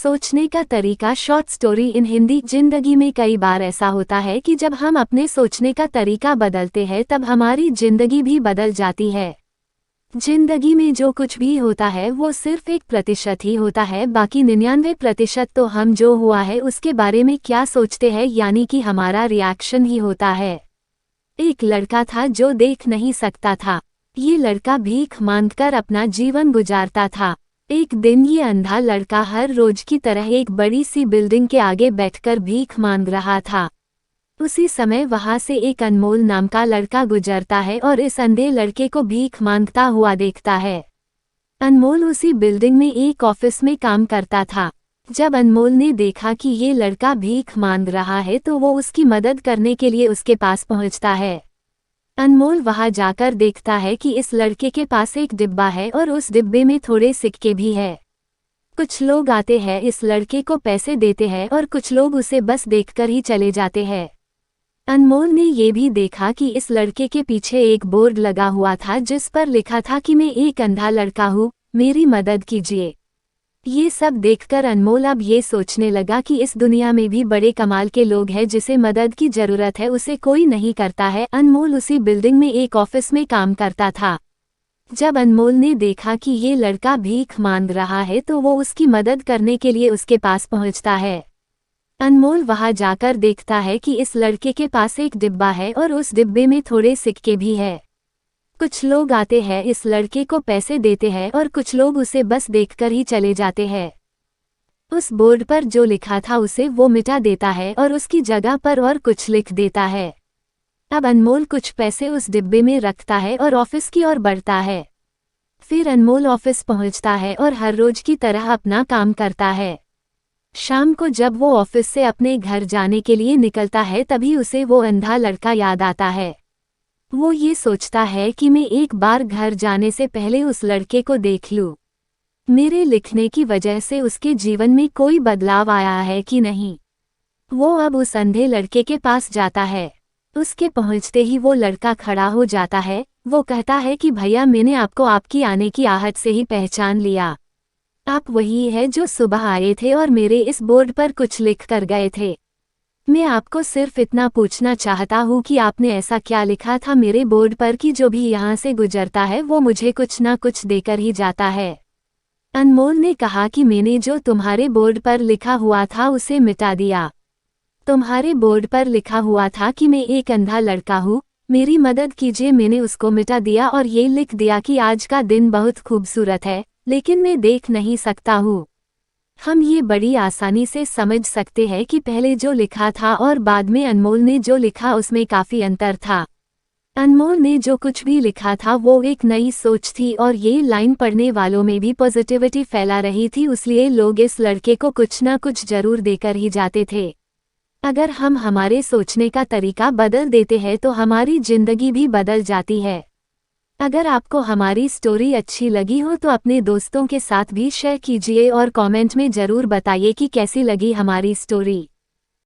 सोचने का तरीका शॉर्ट स्टोरी इन हिंदी। जिंदगी में कई बार ऐसा होता है कि जब हम अपने सोचने का तरीका बदलते हैं तब हमारी जिंदगी भी बदल जाती है। जिंदगी में जो कुछ भी होता है वो सिर्फ 1% ही होता है, बाकी 99% तो हम जो हुआ है उसके बारे में क्या सोचते हैं, यानी कि हमारा रिएक्शन ही होता है। एक लड़का था जो देख नहीं सकता था। ये लड़का भीख मांगकर अपना जीवन गुजारता था। एक दिन ये अंधा लड़का हर रोज की तरह एक बड़ी सी बिल्डिंग के आगे बैठकर भीख मांग रहा था। उसी समय वहां से एक अनमोल नाम का लड़का गुजरता है और इस अंधे लड़के को भीख मांगता हुआ देखता है। अनमोल उसी बिल्डिंग में एक ऑफिस में काम करता था। जब अनमोल ने देखा कि ये लड़का भीख मांग रहा है तो वो उसकी मदद करने के लिए उसके पास पहुंचता है। अनमोल वहां जाकर देखता है कि इस लड़के के पास एक डिब्बा है और उस डिब्बे में थोड़े सिक्के भी है। कुछ लोग आते हैं, इस लड़के को पैसे देते हैं और कुछ लोग उसे बस देखकर ही चले जाते हैं। अनमोल ने ये भी देखा कि इस लड़के के पीछे एक बोर्ड लगा हुआ था जिस पर लिखा था कि मैं एक अंधा लड़का हूँ, मेरी मदद कीजिए। ये सब देखकर अनमोल अब ये सोचने लगा कि इस दुनिया में भी बड़े कमाल के लोग हैं, जिसे मदद की जरूरत है उसे कोई नहीं करता है। अनमोल उसी बिल्डिंग में एक ऑफिस में काम करता था। जब अनमोल ने देखा कि ये लड़का भीख मांग रहा है तो वो उसकी मदद करने के लिए उसके पास पहुंचता है। अनमोल वहां जाकर देखता है कि इस लड़के के पास एक डिब्बा है और उस डिब्बे में थोड़े सिक्के भी है। कुछ लोग आते हैं, इस लड़के को पैसे देते हैं और कुछ लोग उसे बस देखकर ही चले जाते हैं। उस बोर्ड पर जो लिखा था उसे वो मिटा देता है और उसकी जगह पर और कुछ लिख देता है। अब अनमोल कुछ पैसे उस डिब्बे में रखता है और ऑफिस की ओर बढ़ता है। फिर अनमोल ऑफिस पहुंचता है और हर रोज की तरह अपना काम करता है। शाम को जब वो ऑफिस से अपने घर जाने के लिए निकलता है तभी उसे वो अंधा लड़का याद आता है। वो ये सोचता है कि मैं एक बार घर जाने से पहले उस लड़के को देख लूं। मेरे लिखने की वजह से उसके जीवन में कोई बदलाव आया है कि नहीं। वो अब उस अंधे लड़के के पास जाता है। उसके पहुंचते ही वो लड़का खड़ा हो जाता है। वो कहता है कि भैया, मैंने आपको आपकी आने की आहट से ही पहचान लिया। आप वही है जो सुबह आए थे और मेरे इस बोर्ड पर कुछ लिख कर गए थे। मैं आपको सिर्फ इतना पूछना चाहता हूँ कि आपने ऐसा क्या लिखा था मेरे बोर्ड पर कि जो भी यहाँ से गुजरता है वो मुझे कुछ ना कुछ देकर ही जाता है। अनमोल ने कहा कि मैंने जो तुम्हारे बोर्ड पर लिखा हुआ था उसे मिटा दिया। तुम्हारे बोर्ड पर लिखा हुआ था कि मैं एक अंधा लड़का हूँ, मेरी मदद कीजिए। मैंने उसको मिटा दिया और ये लिख दिया कि आज का दिन बहुत खूबसूरत है, लेकिन मैं देख नहीं सकता हूँ। हम ये बड़ी आसानी से समझ सकते हैं कि पहले जो लिखा था और बाद में अनमोल ने जो लिखा उसमें काफ़ी अंतर था। अनमोल ने जो कुछ भी लिखा था वो एक नई सोच थी और ये लाइन पढ़ने वालों में भी पॉजिटिविटी फैला रही थी, इसलिए लोग इस लड़के को कुछ ना कुछ जरूर देकर ही जाते थे। अगर हम हमारे सोचने का तरीका बदल देते हैं तो हमारी जिंदगी भी बदल जाती है। अगर आपको हमारी स्टोरी अच्छी लगी हो तो अपने दोस्तों के साथ भी शेयर कीजिए और कमेंट में ज़रूर बताइए कि कैसी लगी हमारी स्टोरी।